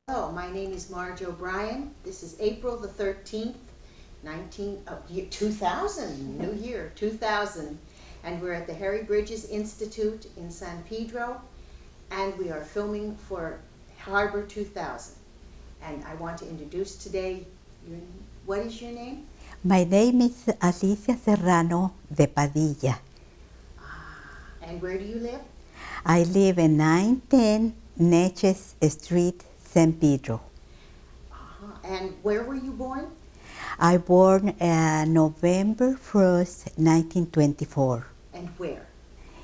Hello, my name is Marge O'Brien. This is April the 13th, 2000, new year, 2000. And we're at the Harry Bridges Institute in San Pedro, and we are filming for Harbor 2000. And I want to introduce today, what is your name? My name is Alicia de Padilla. And where do you live? I live in 910 Neches Street, San Pedro. And where were you born? I born November 1st, 1924. And where?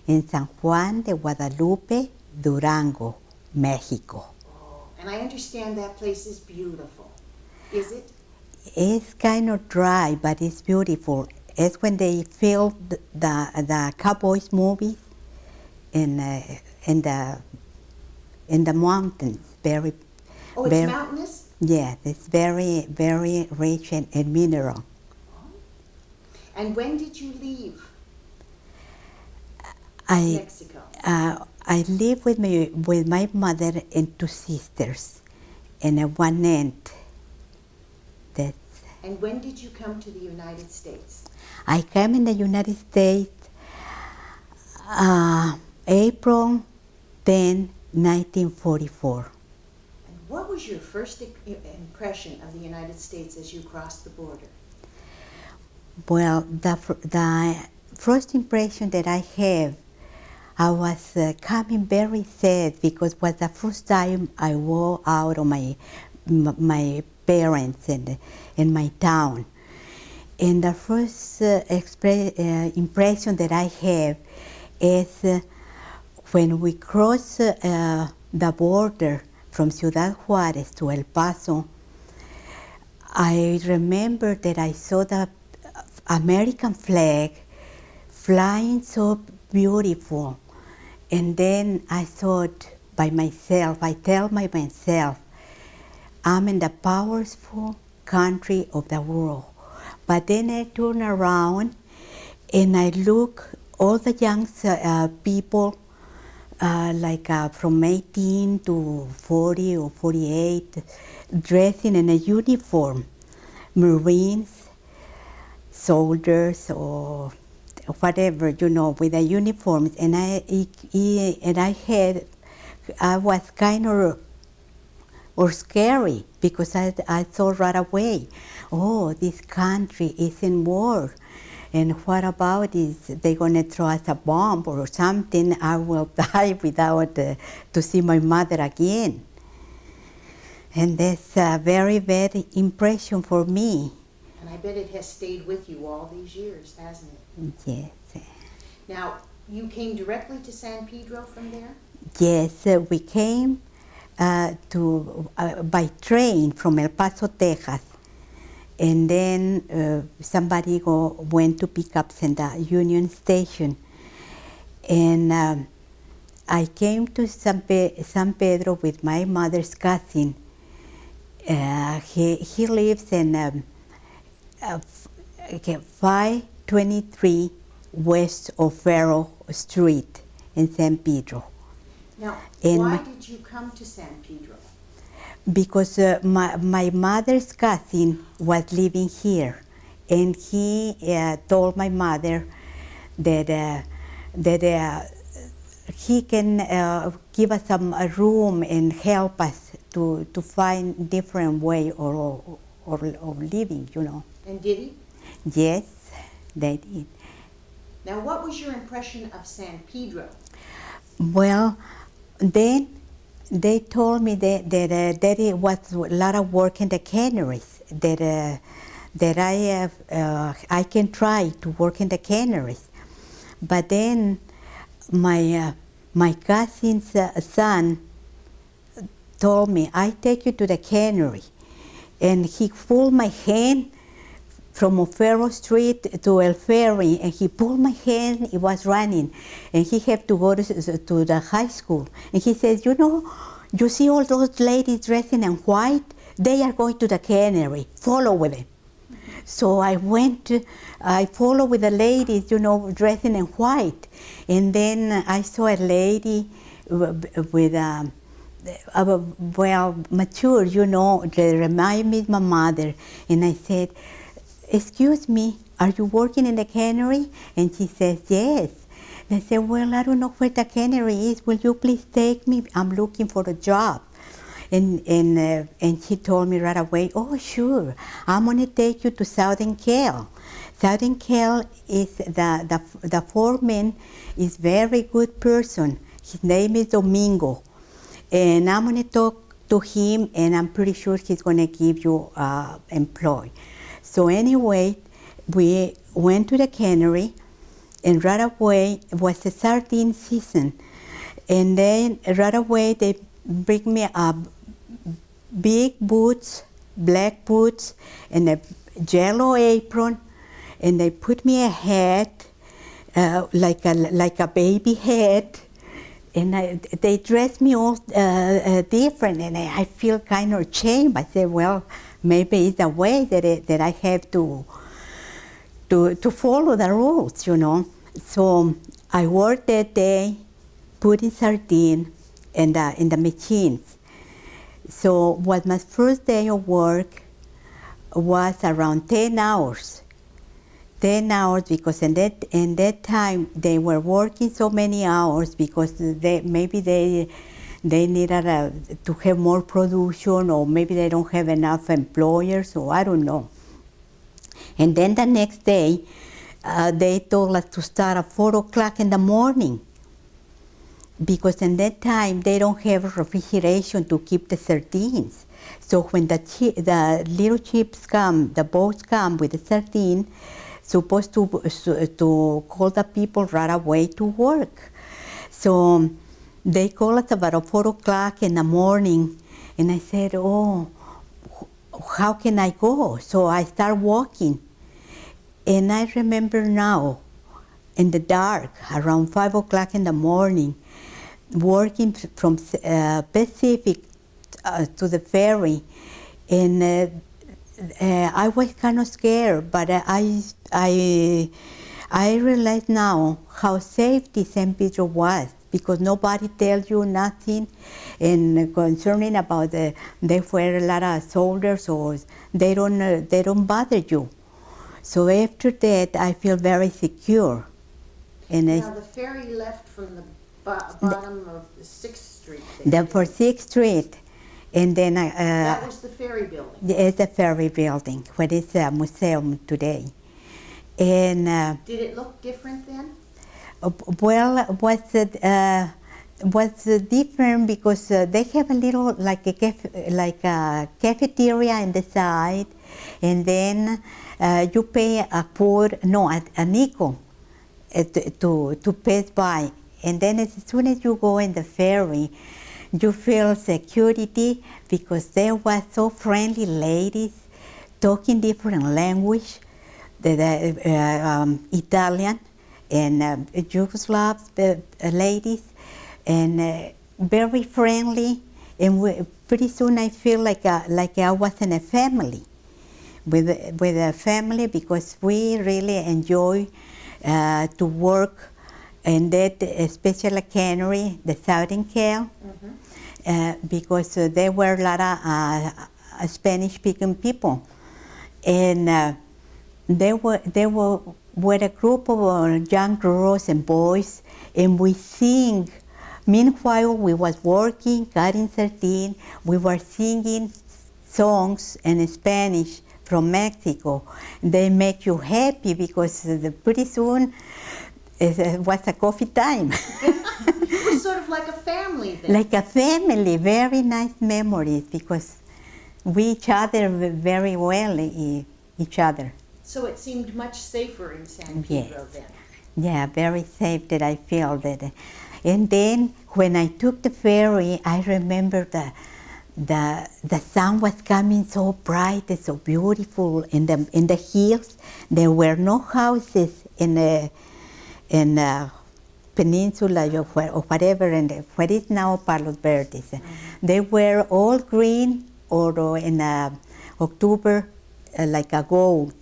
In San Juan de Guadalupe, Durango, Mexico. Oh, and I understand that place is beautiful. Is it? It's kind of dry, but it's beautiful. It's when they filmed the Cowboys movies in the mountains. Oh, it's mountainous? Yeah, it's very, very rich in mineral. And when did you leave Mexico? I live with my mother and two sisters, and one aunt. And when did you come to the United States? I came in the United States April 10, 1944. And what was your first impression of the United States as you crossed the border? Well, the first impression that I have, I was coming very sad because it was the first time I walked out of my parents and in my town. And the first impression that I have is when we crossed the border from Ciudad Juarez to El Paso. I remember that I saw the American flag flying so beautiful. And then I thought by myself, I tell myself, I'm in the powerful country of the world. But then I turn around and I look all the young people from 18 to 40 or 48 dressing in a uniform, Marines, soldiers or whatever, with the uniforms. And I was kind of scary because I thought right away, oh, this country is in war. And what about is they going to throw us a bomb or something? I will die without to see my mother again. And that's a very bad impression for me. And I bet it has stayed with you all these years, hasn't it? Yes. Now, you came directly to San Pedro from there? Yes, we came by train from El Paso, Texas. And then somebody went to pick up in the Union Station. And I came to San Pedro with my mother's cousin. He lives in 523 West O'Farrell Street in San Pedro. Now, why did you come to San Pedro? Because my mother's cousin was living here, and he told my mother that he can give us some room and help us to find different way of living, And did he? Yes, they did. Now, what was your impression of San Pedro? Well, then they told me that it was a lot of work in the canneries, that I can try to work in the canneries. But then my cousin's son told me, I take you to the cannery. And he pulled my hand from O'Farrell Street to El Ferry, and he pulled my hand, he was running, and he had to go to the high school. And he says, you see all those ladies dressing in white? They are going to the cannery, follow with them. So I followed with the ladies, dressing in white. And then I saw a lady with well, mature, you know, they remind me of my mother. And I said, excuse me, are you working in the cannery? And she says, yes. And I said, well, I don't know where the cannery is. Will you please take me? I'm looking for a job. And she told me right away, oh, sure, I'm going to take you to Southern Cal. Southern Cal is the foreman is very good person. His name is Domingo. And I'm going to talk to him, and I'm pretty sure he's going to give you employ. So anyway, we went to the cannery, and right away was the sardine season. And then right away they bring me up big boots, black boots, and a yellow apron, and they put me a hat, like a baby hat, and they dress me all different, and I feel kind of ashamed. I said, well, maybe it's a way that I have to follow the rules, you know. So I worked that day, putting sardine in the machines. So what my first day of work was around 10 hours. 10 hours because in that time they were working so many hours because maybe they needed to have more production, or maybe they don't have enough employers, so I don't know. And then the next day they told us to start at 4 o'clock in the morning, because in that time they don't have refrigeration to keep the sardines. So when the little ships come, the boats come with the sardine, supposed to call the people right away to work. So they called us about 4 o'clock in the morning, and I said, oh, how can I go? So I start walking. And I remember now, in the dark, around 5 o'clock in the morning, working from Pacific to the ferry, and I was kind of scared, but I realize now how safe the San Pedro was, because nobody tells you nothing, and concerning about they were a lot of soldiers, so they don't bother you. So after that, I feel very secure. And now the ferry left from the bottom of the 6th Street there. For 6th Street, and then that was the ferry building. It's the ferry building, where is a museum today. And did it look different then? Well, was different because they have a little like a cafeteria in the side, and then you pay a nickel to pass by, and then as soon as you go in the ferry, you feel security, because there was so friendly ladies talking different language, Italian and Yugoslav ladies, and very friendly. And pretty soon I feel like I was in a family, with a family, because we really enjoy to work in that special cannery, the Southern Cal, because there were a lot of Spanish-speaking people, and there were a group of young girls and boys, and we sing. Meanwhile, we was working, cutting sardine, we were singing songs in Spanish from Mexico. They make you happy, because pretty soon it was a coffee time. It was sort of like a family then. Like a family, very nice memories, because we each other very well, each other. So it seemed much safer in San Pedro then. Yeah, very safe that I feel that. And then when I took the ferry, I remember the sun was coming so bright and so beautiful in the hills. There were no houses in the peninsula or whatever, where is now Palos Verdes. They were all green, or in October like a gold,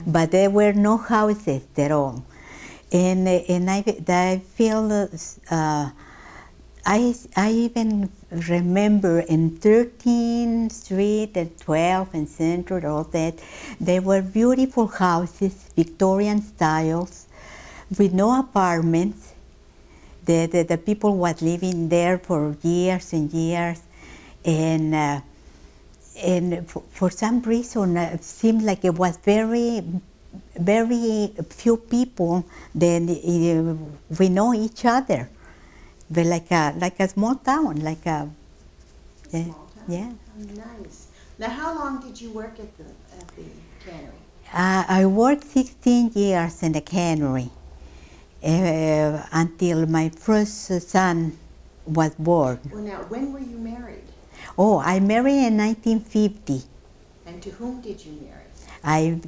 but there were no houses at all. And I feel I even remember in 13th Street and 12th and Central, all that, they were beautiful houses, Victorian styles, with no apartments. The people was living there for years and years, and for some reason it seemed like it was very few people that we know each other. But like a small town, like a Small town? yeah. Oh, nice. Now, how long did you work at the cannery? I worked 16 years in the cannery until my first son was born. Well, now, when were you married? Oh, I married in 1950. And to whom did you marry? I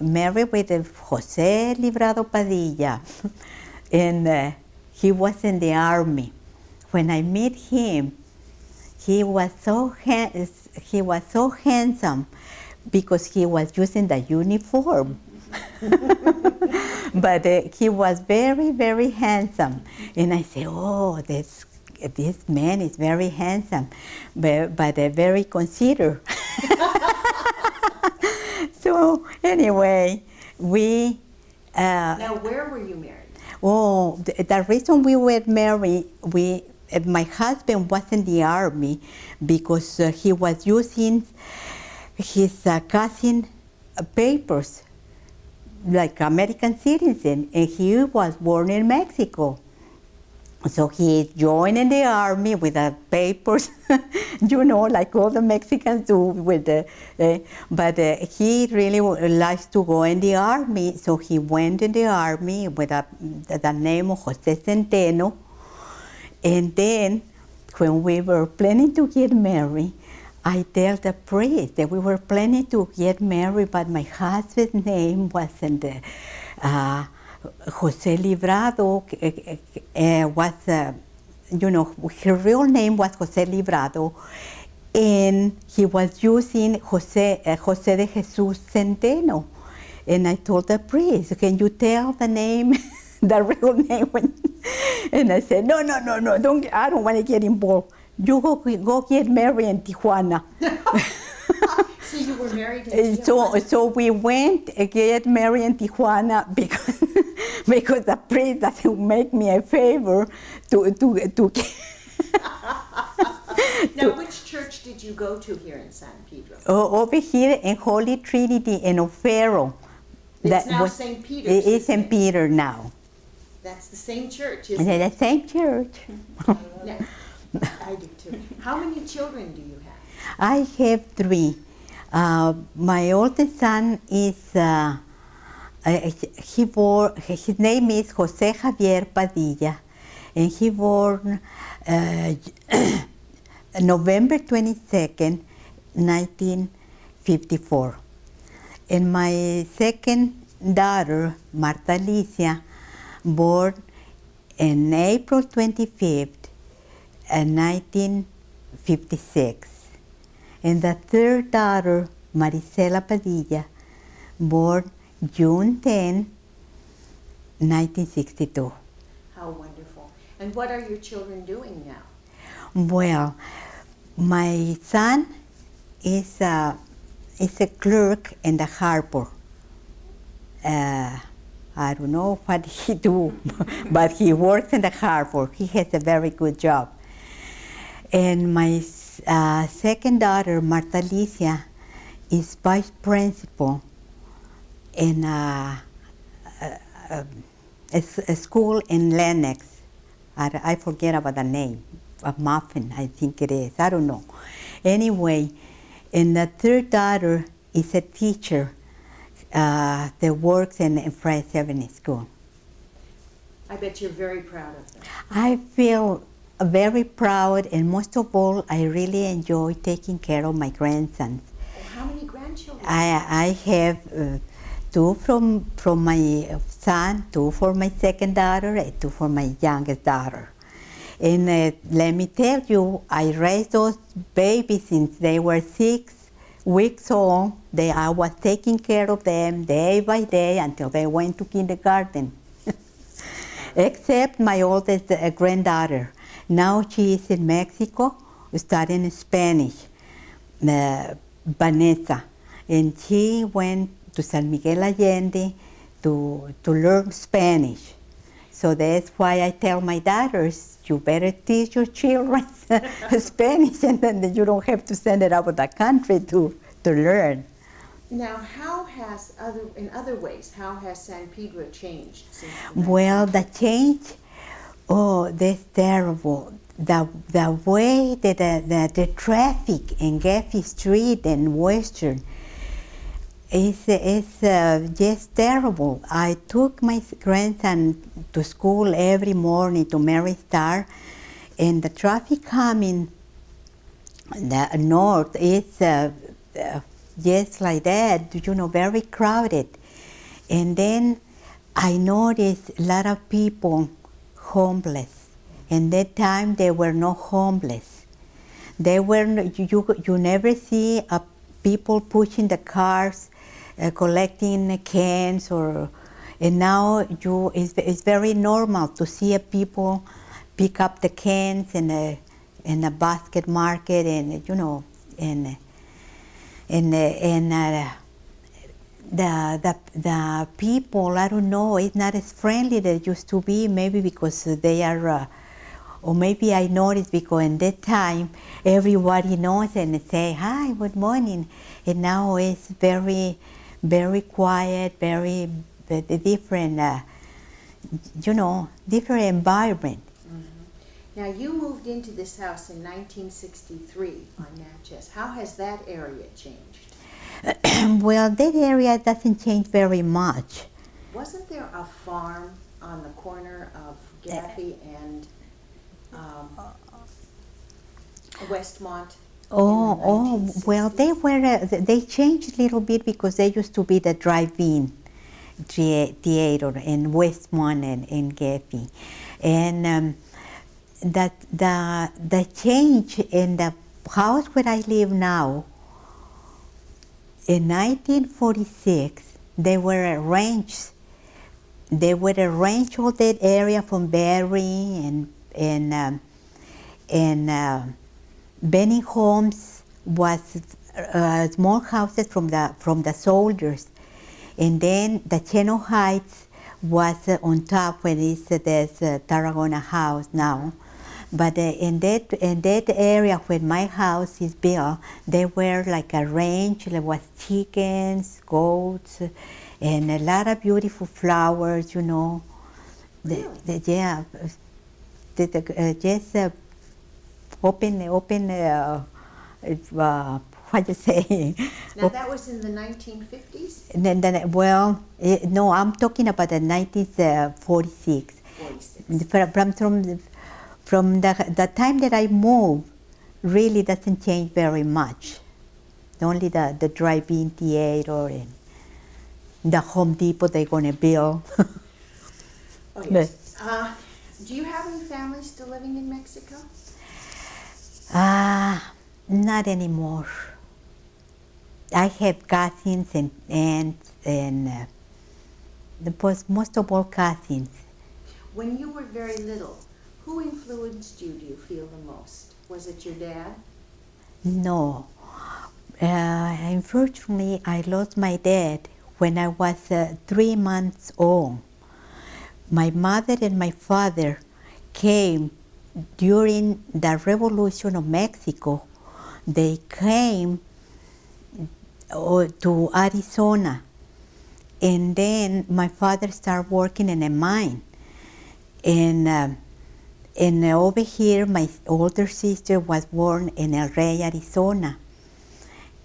married with Jose Librado Padilla, and he was in the army. When I met him, he was so handsome because he was using the uniform. But he was very, very handsome, and I said, "Oh, this man is very handsome, but very considerate." So anyway, we. Now, where were you married? Oh, the reason we were married, my husband was in the army because he was using his cousin papers, like American citizen, and he was born in Mexico. So he joined in the army with the papers, like all the Mexicans do with but he really likes to go in the army, so he went in the army with the name of Jose Centeno. And then when we were planning to get married, I tell the priest that we were planning to get married, but my husband's name wasn't Jose Librado, her real name was Jose Librado, and he was using Jose de Jesus Centeno. And I told the priest, "Can you tell the name, the real name?" And I said, "No, don't. I don't want to get involved. You go get married in Tijuana." So you were married in Tijuana? So we went and get married in Tijuana because the priest doesn't make me a favor to Now, which church did you go to here in San Pedro? over here in Holy Trinity in O'Farrell. It's now St. Peter's. It's St. Peter now. That's the same church, isn't it? The same church. No, I do too. How many children do you have? I have 3. My oldest son is, his name is Jose Javier Padilla, and he born November 22nd, 1954. And my second daughter, Marta Alicia, born on April 25th, 1956. And the third daughter, Marisela Padilla, born June 10, 1962. How wonderful. And what are your children doing now? Well, my son is a clerk in the harbor. I don't know what he do, but he works in the harbor. He has a very good job. And my second daughter, Marta Alicia, is vice principal in a school in Lenox. I forget about the name, Muffin, I think it is. I don't know. Anyway, and the third daughter is a teacher that works in Fred 7 school. I bet you're very proud of them. I feel very proud, and most of all, I really enjoy taking care of my grandsons. How many grandchildren? I have 2 from my son, 2 for my second daughter, and 2 for my youngest daughter. And let me tell you, I raised those babies since they were 6 weeks old. I was taking care of them day by day until they went to kindergarten. Except my oldest granddaughter. Now she is in Mexico studying Spanish, Vanessa. And she went to San Miguel Allende to learn Spanish. So that's why I tell my daughters, you better teach your children Spanish, and then you don't have to send it out of the country to learn. Now, in other ways, how has San Pedro changed since the Well, the 1950s? change, oh, that's terrible. The way that the traffic in Gaffey Street and Western is just terrible. I took my grandson to school every morning to Mary Star, and the traffic coming the north is just like that, very crowded. And then I noticed a lot of people homeless. And that time they were not homeless. They were you never see people pushing the cars, collecting cans, and now it's very normal to see people pick up the cans in a basket market, and the people, I don't know, it's not as friendly as it used to be, maybe because they are, or maybe I noticed because in that time everybody knows and say, hi, good morning. And now it's very, very quiet, very different, different environment. Now, you moved into this house in 1963 on Natchez. How has that area changed? Well, that area doesn't change very much. Wasn't there a farm on the corner of Gaffey and Westmont? Well, they changed a little bit because they used to be the drive-in theater in Westmont and in Gaffey. And the change in the house where I live now, in 1946, they were arranged. They were arranged all that area from Berry and Benny Homes was small houses from the soldiers, and then the Cheno Heights was on top where there's Tarragona House now. But in that area where my house is built, they were like a ranch. There was chickens, goats, and a lot of beautiful flowers. Really? Yeah. Just open. What you say? Now, that was in the 1950s? No, I'm talking about the 1946. 46. From the time that I moved, really doesn't change very much. Only the drive-in theater and the Home Depot they're going to build. Oh, yes. Do you have any family still living in Mexico? Not anymore. I have cousins and aunts and most of all cousins. When you were very little, who influenced you, do you feel, the most? Was it your dad? No. Unfortunately, I lost my dad when I was 3 months old. My mother and my father came during the Revolution of Mexico. They came to Arizona, and then my father started working in a mine. And over here, my older sister was born in El Rey, Arizona.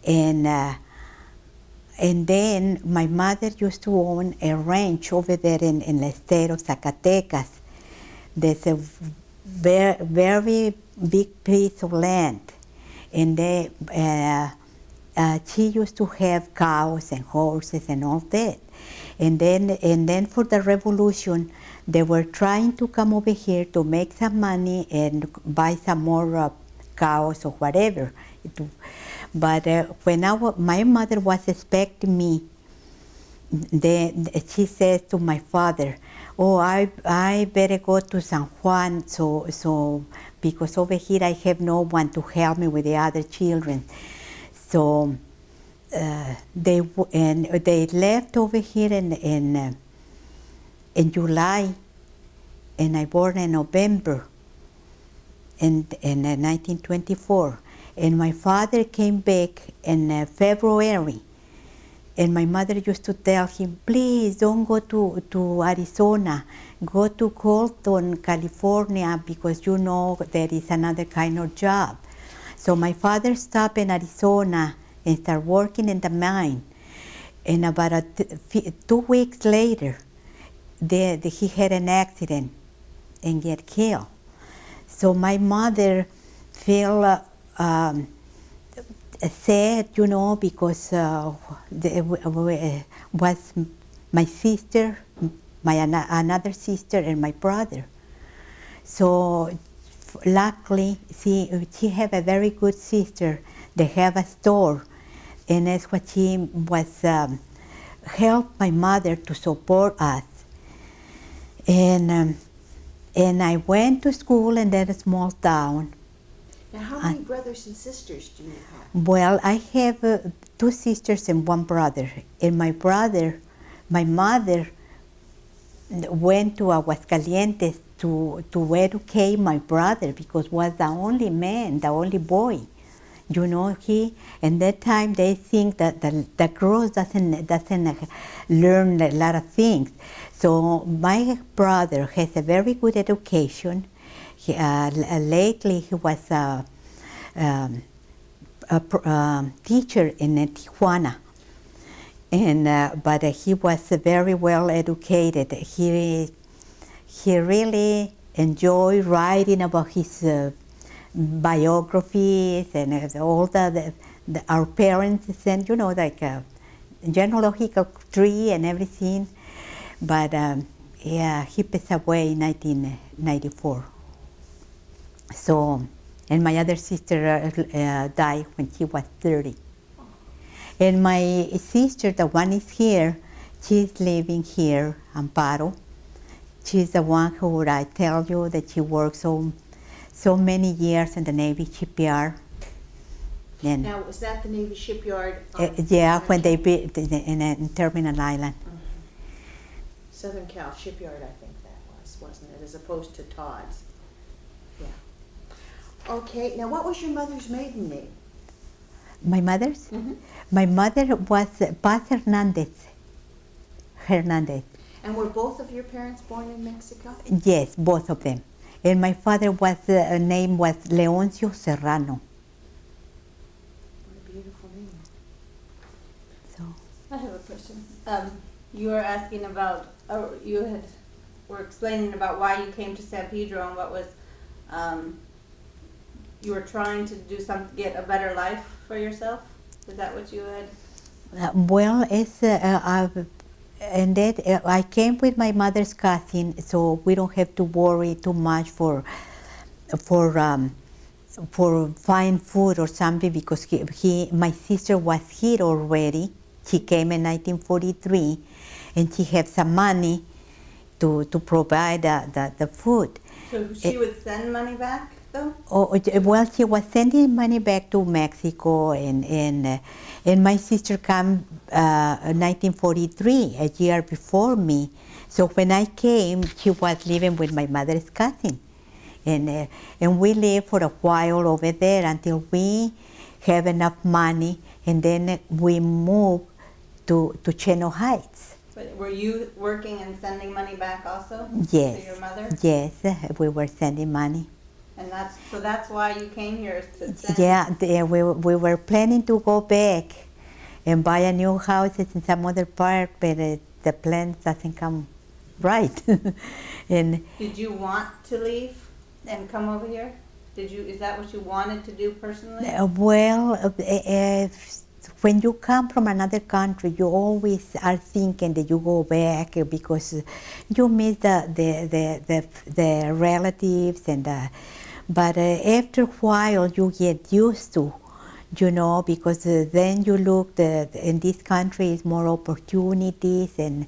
And then my mother used to own a ranch over there in the state of Zacatecas. There's a very big piece of land. And she used to have cows and horses and all that. And then for the revolution, they were trying to come over here to make some money and buy some more cows or whatever. But when my mother was expecting me, she says to my father, oh, I better go to San Juan, so because over here I have no one to help me with the other children. So they left over here in July, and I born in November in 1924. And my father came back in February. And my mother used to tell him, please don't go to Arizona, go to Colton, California, because you know there is another kind of job. So my father stopped in Arizona and started working in the mine. And about 2 weeks later, he had an accident and get killed. So my mother felt sad, you know, because was my sister, another sister, and my brother. So luckily, she have a very good sister. They have a store, and that's what she was help my mother to support us. And I went to school in that small town. Now, how many brothers and sisters do you have? Well, I have 2 sisters and 1 brother. And my mother went to Aguascalientes to educate my brother because was the only man, the only boy. You know, in that time they think that the girls doesn't learn a lot of things. So my brother has a very good education. Lately he was a teacher in Tijuana, and but he was very well educated. He really enjoyed writing about his biographies and all our parents, and you know, like a genealogical tree and everything. But yeah, he passed away in 1994. So, and my other sister died when she was 30. And my sister, the one is here, she's living here, Amparo. She's the one who I tell you that she worked so many years in the Navy shipyard. And Now, was that the Navy shipyard? yeah, when they built in Terminal Island. Southern Cal Shipyard, I think that was, wasn't it? As opposed to Todd's. Yeah. Okay, now what was your mother's maiden name? My mother's? Mm-hmm. My mother was Paz Hernandez. And were both of your parents born in Mexico? Yes, both of them. And my father was name was Leoncio Serrano. What a beautiful name. So I have a question. You were asking about, or were explaining about why you came to San Pedro and what was, you were trying to do get a better life for yourself? Is that what you had? well, it's and that I came with my mother's cousin, so we don't have to worry too much for fine food or something, because my sister was here already. She came in 1943, and she had some money to provide the food. So she would send money back, though? Well, she was sending money back to Mexico, and my sister came in 1943, a year before me. So when I came, she was living with my mother's cousin, and we lived for a while over there until we have enough money, and then we moved to Cheno Heights. But were you working and sending money back also? Yes. To your mother? Yes, we were sending money. And that's why you came here, to send? Yeah, we were planning to go back and buy a new house in some other part, but the plan doesn't come right. And Did you want to leave and come over here? Is that what you wanted to do personally? well, when you come from another country, you always are thinking that you go back because you miss the relatives but after a while you get used to, because then you look in this country is more opportunities, and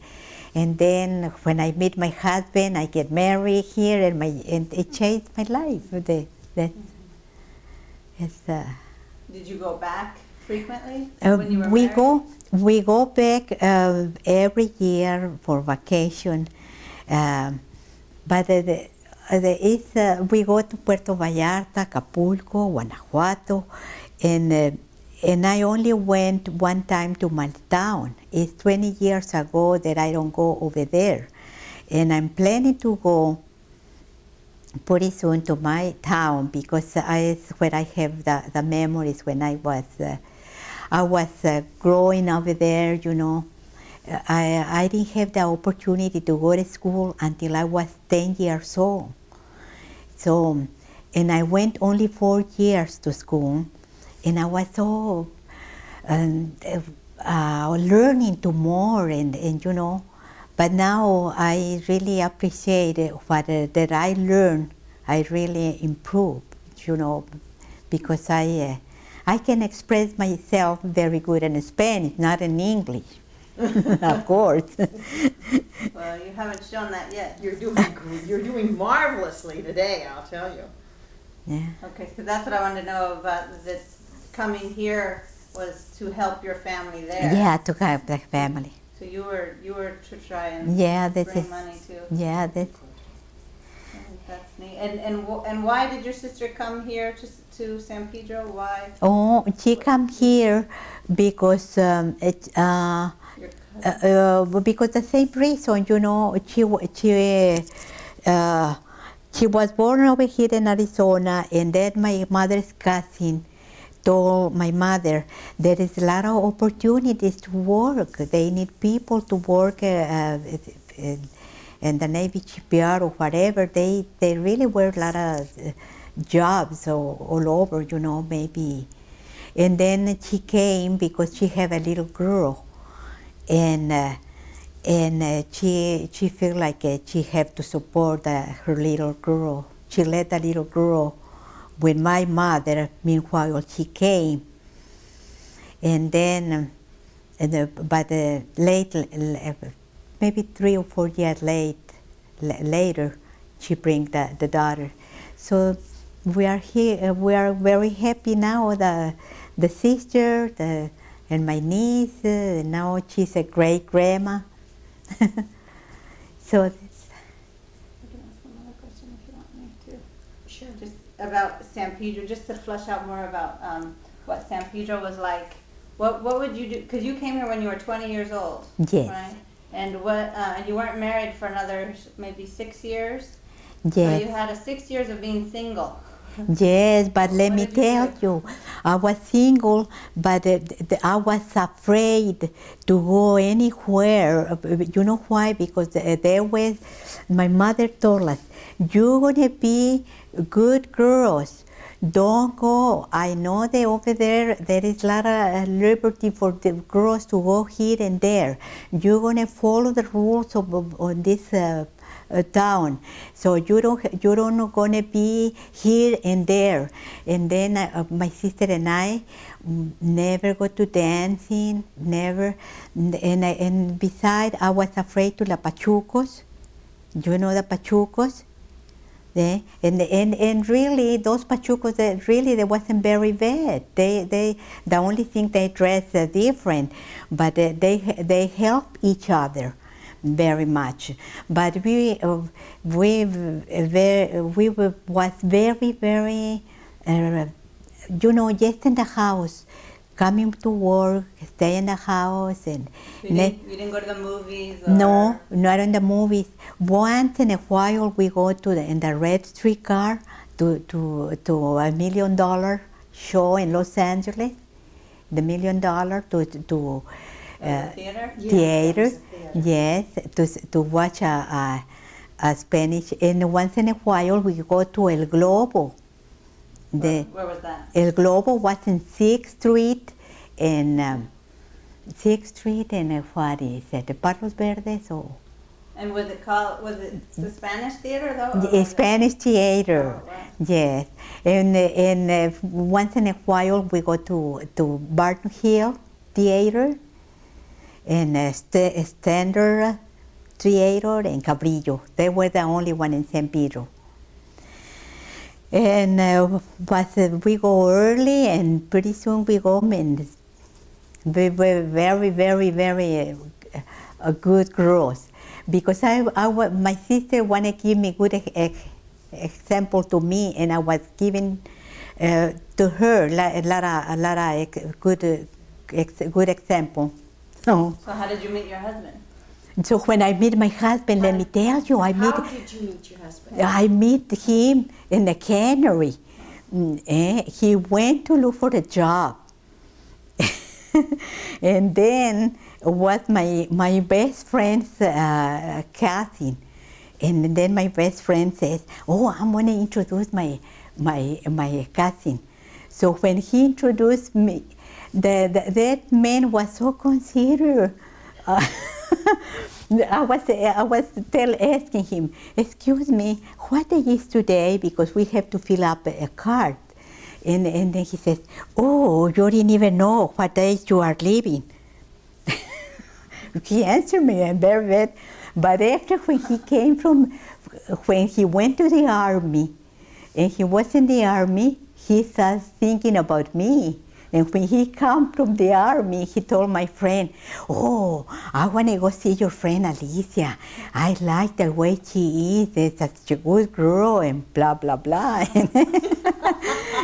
And then when I meet my husband, I get married here, and it changed my life. It's, Did you go back frequently when you were we married? we go back every year for vacation, but we go to Puerto Vallarta, Acapulco, Guanajuato, and I only went one time to my town. It's 20 years ago that I don't go over there, and I'm planning to go pretty soon to my town because it's where I have the memories when I was growing over there. You know, I didn't have the opportunity to go to school until I was 10 years old. So, and I went only 4 years to school, and I was so learning to more, and you know. But now I really appreciate what that I learned. I really improved, you know, because I can express myself very good in Spanish, not in English, of course. Well, you haven't shown that yet. You're doing marvelously today, I'll tell you. Yeah. Okay, so that's what I wanted to know about. That coming here was to help your family there. Yeah, to have the family. So you were to try and Yeah, this bring is. money too. Yeah, that's. I think that's neat. And why did your sister come here to San Pedro? Why? Oh, she come here because Your cousin? because the same reason, you know, she was born over here in Arizona, and then my mother's cousin told my mother there is a lot of opportunities to work. They need people to work in the Navy shipyard or whatever. They really were a lot of jobs all over, you know, maybe. And then she came because she had a little girl, and she felt like she had to support her little girl. She let the little girl with my mother. Meanwhile, she came, and then, but late, maybe 3 or 4 years later, she bring the daughter. So we are here. We are very happy now. The sister, and my niece. Now she's a great grandma. So I can ask one other question if you want me to. Sure. Just about San Pedro, just to flesh out more about what San Pedro was like. What would you do? Because you came here when you were 20 years old. Yes. Right. And and you weren't married for another maybe 6 years. yes. So you had 6 years of being single. Yes, but let What me did you tell do? you, I was single, but I was afraid to go anywhere. You know why? Because my mother told us, you're going to be good girls. Don't go. I know that over there is a lot of liberty for the girls to go here and there. You're going to follow the rules on this town, so you're not gonna be here and there. And then my sister and I never go to dancing, never. And besides, I was afraid to the pachucos. You know the pachucos? Yeah. And really, those pachucos, they wasn't very bad. The only thing they dress different, but they help each other very much. But we was very, you know, just in the house, coming to work, stay in the house, and You didn't go to the movies? Or? no, not in the movies. Once in a while, we go to in the red streetcar to $1 million show in Los Angeles. The $1 million to The theater? theater, Yeah, yes, to watch a Spanish. And once in a while, we go to El Globo. Where was that? El Globo was in 6th Street, and 6th Street, and what is it, the Palos Verdes, or? And was it the Spanish theater though? or was it- Spanish theater, Oh, wow. yes. And once in a while, we go to Barton Hill Theater, and Standard Triero and Cabrillo. They were the only one in San Pedro. And we go early, and pretty soon we go, and we were very, very, very good girls. Because my sister wanted to give me good example to me, and I was giving to her a lot of good example. So how did you meet your husband? So when I meet my husband, let me tell you, How did you meet your husband? I meet him in the cannery. He went to look for a job. And then was my best friend's cousin. And then my best friend says, oh, I'm going to introduce my cousin. So when he introduced me, that man was so considerate. I was asking him, excuse me, what day is today? Because we have to fill up a card. And then he says, oh, you didn't even know what days you are leaving. He answered me and very bad. But after when he went to the army, and he was in the army, he starts thinking about me. And when he came from the army, he told my friend, oh, I want to go see your friend Alicia. I like the way she is. She's such a good girl, and blah, blah, blah.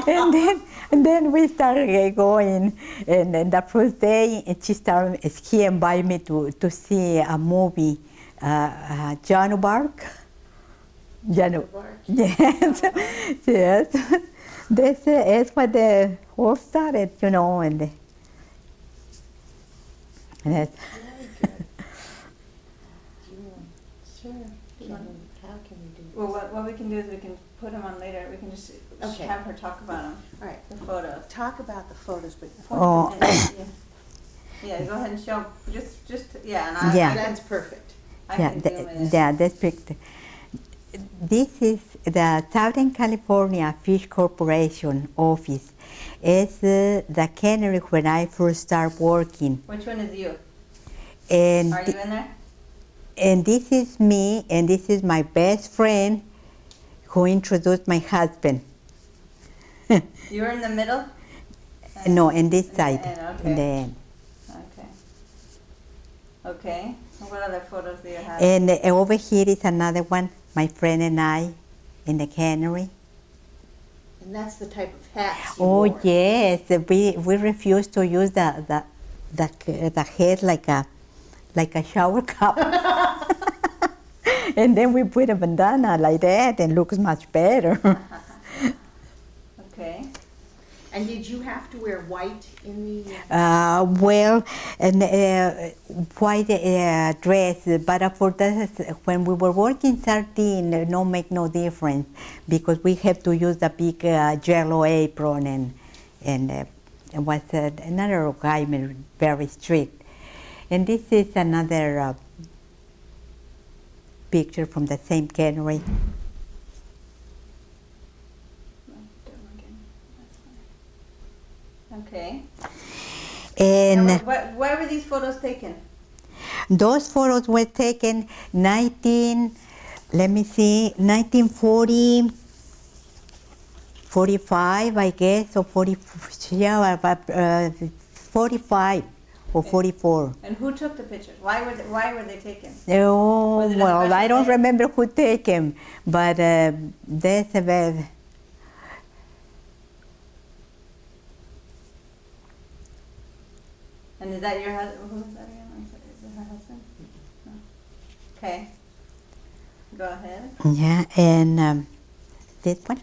and then we started going. And then the first day, he invited me to see a movie, John Bark. John Bark. Yes, yes. This is what the all started, you know, and that's. Very good. Sure. How can we do this? Well, what we can do is we can put them on later. We can just Okay. have her talk about them. All right. The photos. Talk about the photos, but Oh. Yeah, go ahead and show. Yeah, and Yeah. That's perfect. I Yeah, can zoom in. that's picture. This is the Southern California Fish Corporation office. It's the cannery when I first started working. Which one is you? And Are you in there? and this is me, and this is my best friend who introduced my husband. You're in the middle? No, in this In the side. end, okay. In the end. Okay. Okay. And what other photos do you have? And over here is another one, my friend and I, in the cannery. And that's the type of hats you Oh wore. yes, we refuse to use the head like a shower cup. And then we put a bandana like that, and looks much better. Okay. And did you have to wear white in the? Well, and white dress, but for that, when we were working sardine, no make no difference because we have to use the big yellow apron, and it was another requirement, very strict. And this is another picture from the same cannery. Okay. And Now, where were these photos taken? those photos were taken 1940, 45, I guess, or 40, yeah, but 45 or 44. And who took the pictures? Why were they taken? Oh, Was it a well, special I don't day? remember who took them, but there's a very, And is that your husband? Who is that again? Is it her husband? No. Okay. Go ahead. yeah, and this one.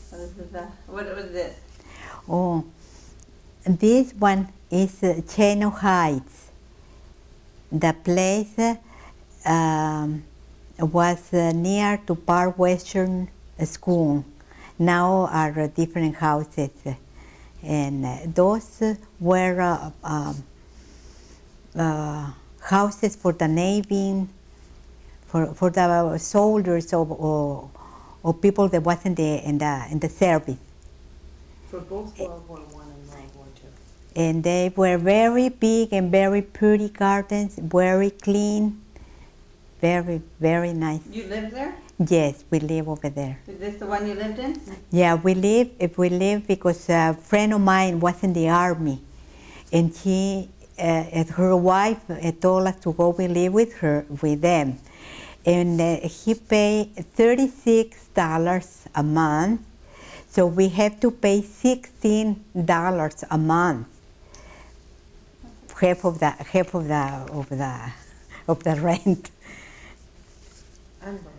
So this is what was this? Oh, this one is Chino Heights. The place was near to Park Western School. Now are different houses, and those were houses for the Navy, for the soldiers or people that was in the service. For both World War I and World War II. And they were very big and very pretty gardens, very clean, very, very nice. You lived there? Yes, we live over there. Is this the one you lived in? Yeah, we live because a friend of mine was in the army, and her wife told us to go we live with them, and he paid $36 a month, so we have to pay $16 a month, half of the rent. Unbelievable.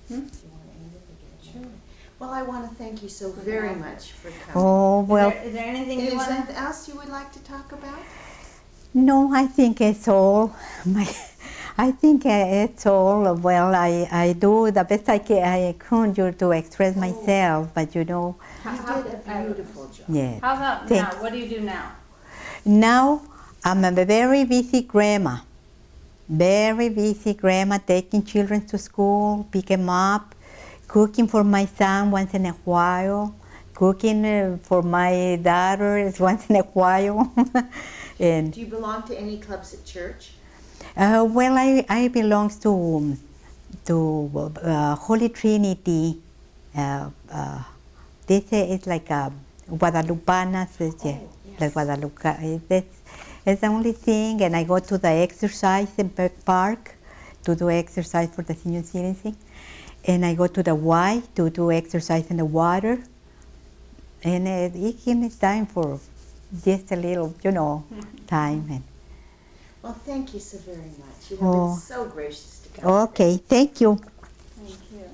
Do you want to end it again? Sure. Well, I want to thank you so very much for coming. Oh well. Is there anything Is you there want to? anything else you would like to talk about? No, I think it's all. I think it's all. Well, I do the best I can to express myself, but you know. You did a beautiful job. Yeah. How about Thank now? What do you do now? Now I'm a very busy grandma. Very busy grandma, taking children to school, pick them up, cooking for my son once in a while, cooking for my daughters once in a while. And Do you belong to any clubs at church? well, I belong to Holy Trinity. This is like a Guadalupanas, yes. like Guadalupe. It's the only thing, and I go to the exercise in Peck Park to do exercise for the senior citizen, and I go to the Y to do exercise in the water, and it gives me time for just a little, time. And Well, thank you so very much. You have Oh. been so gracious to come. okay, thank you. Thank you.